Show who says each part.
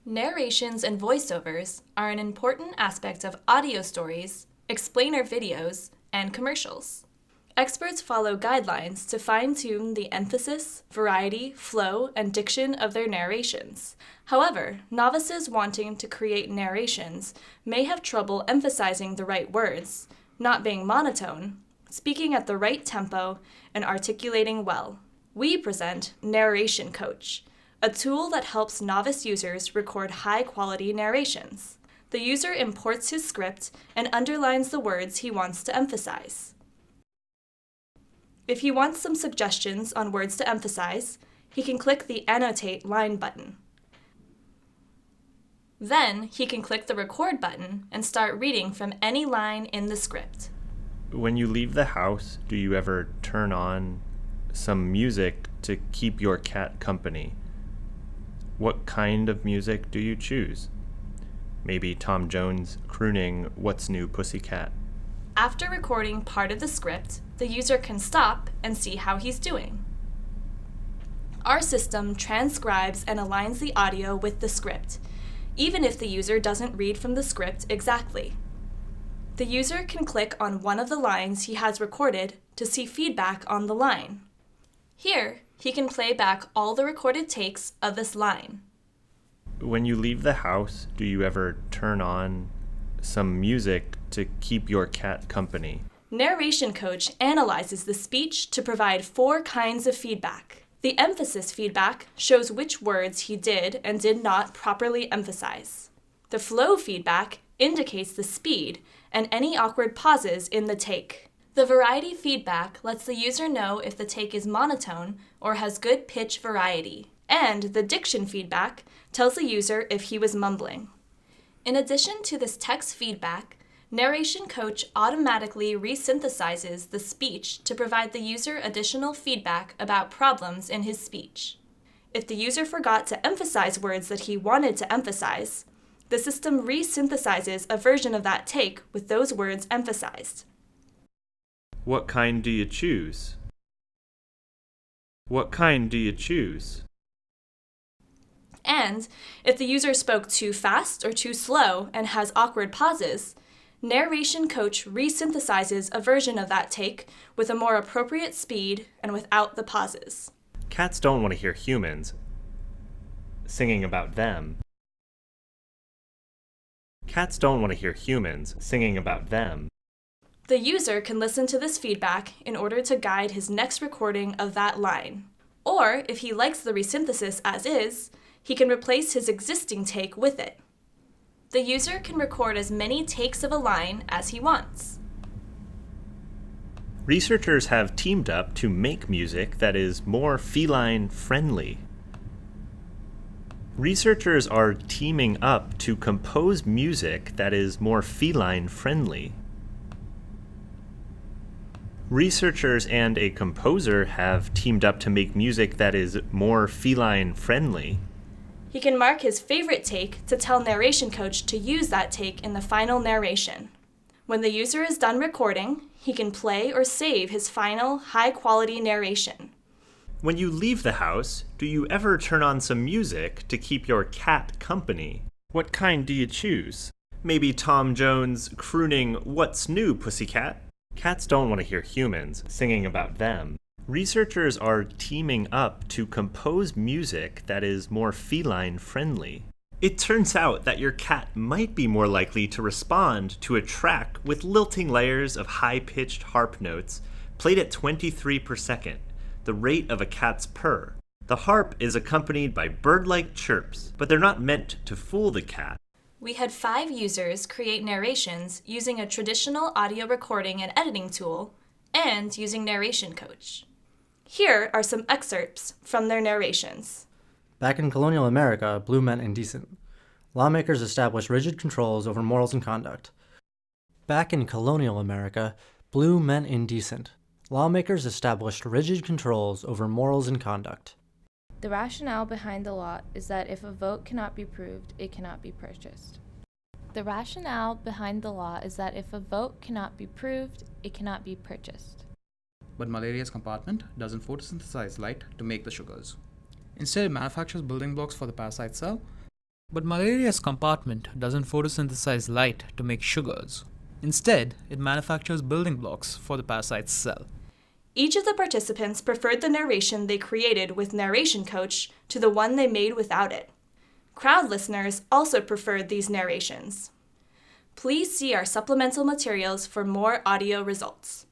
Speaker 1: Narrations and voiceovers are an important aspect of audio stories, explainer videos, and commercials. Experts follow guidelines to fine-tune the emphasis, variety, flow, and diction of their narrations. However, novices wanting to create narrations may have trouble emphasizing the right words, not being monotone, speaking at the right tempo, and articulating well. We present Narration Coach, a tool that helps novice users record high-quality narrations. The user imports his script and underlines the words he wants to emphasize. If he wants some suggestions on words to emphasize, he can click the Annotate Line button. Then, he can click the Record button and start reading from any line in the script.
Speaker 2: When you leave the house, do you ever turn on some music to keep your cat company? What kind of music do you choose? Maybe Tom Jones crooning What's New Pussycat?
Speaker 1: After recording part of the script, the user can stop and see how he's doing. Our system transcribes and aligns the audio with the script, even if the user doesn't read from the script exactly. The user can click on one of the lines he has recorded to see feedback on the line. Here, he can play back all the recorded takes of this line.
Speaker 2: When you leave the house, do you ever turn on some music to keep your cat company?
Speaker 1: Narration Coach analyzes the speech to provide 4 kinds of feedback. The emphasis feedback shows which words he did and did not properly emphasize. The flow feedback indicates the speed and any awkward pauses in the take. The variety feedback lets the user know if the take is monotone or has good pitch variety. And the diction feedback tells the user if he was mumbling. In addition to this text feedback, Narration Coach automatically resynthesizes the speech to provide the user additional feedback about problems in his speech. If the user forgot to emphasize words that he wanted to emphasize, the system resynthesizes a version of that take with those words emphasized.
Speaker 2: What kind do you choose? What kind do you choose?
Speaker 1: And if the user spoke too fast or too slow and has awkward pauses, Narration Coach resynthesizes a version of that take with a more appropriate speed and without the pauses.
Speaker 2: Cats don't want to hear humans singing about them. Cats don't want to hear humans singing about them.
Speaker 1: The user can listen to this feedback in order to guide his next recording of that line. Or, if he likes the resynthesis as is, he can replace his existing take with it. The user can record as many takes of a line as he wants.
Speaker 2: Researchers have teamed up to make music that is more feline friendly. Researchers are teaming up to compose music that is more feline friendly. Researchers and a composer have teamed up to make music that is more feline friendly.
Speaker 1: He can mark his favorite take to tell Narration Coach to use that take in the final narration. When the user is done recording, he can play or save his final, high-quality narration.
Speaker 2: When you leave the house, do you ever turn on some music to keep your cat company? What kind do you choose? Maybe Tom Jones crooning What's New Pussycat? Cats don't want to hear humans singing about them. Researchers are teaming up to compose music that is more feline friendly. It turns out that your cat might be more likely to respond to a track with lilting layers of high-pitched harp notes played at 23 per second, the rate of a cat's purr. The harp is accompanied by bird-like chirps, but they're not meant to fool the cat.
Speaker 1: We had 5 users create narrations using a traditional audio recording and editing tool and using Narration Coach. Here are some excerpts from their narrations.
Speaker 3: Back in colonial America, blue meant indecent. Lawmakers established rigid controls over morals and conduct. Back in colonial America, blue meant indecent. Lawmakers established rigid controls over morals and conduct.
Speaker 4: The rationale behind the law is that if a vote cannot be proved, it cannot be purchased. The rationale behind the law is that if a vote cannot be proved, it cannot be purchased.
Speaker 5: But malaria's compartment doesn't photosynthesize light to make the sugars. Instead, it manufactures building blocks for the parasite cell But malaria's compartment doesn't photosynthesize light to make sugars. Instead, it manufactures building blocks for the parasite's cell.
Speaker 1: Each of the participants preferred the narration they created with Narration Coach to the one they made without it. Crowd listeners also preferred these narrations. Please see our supplemental materials for more audio results.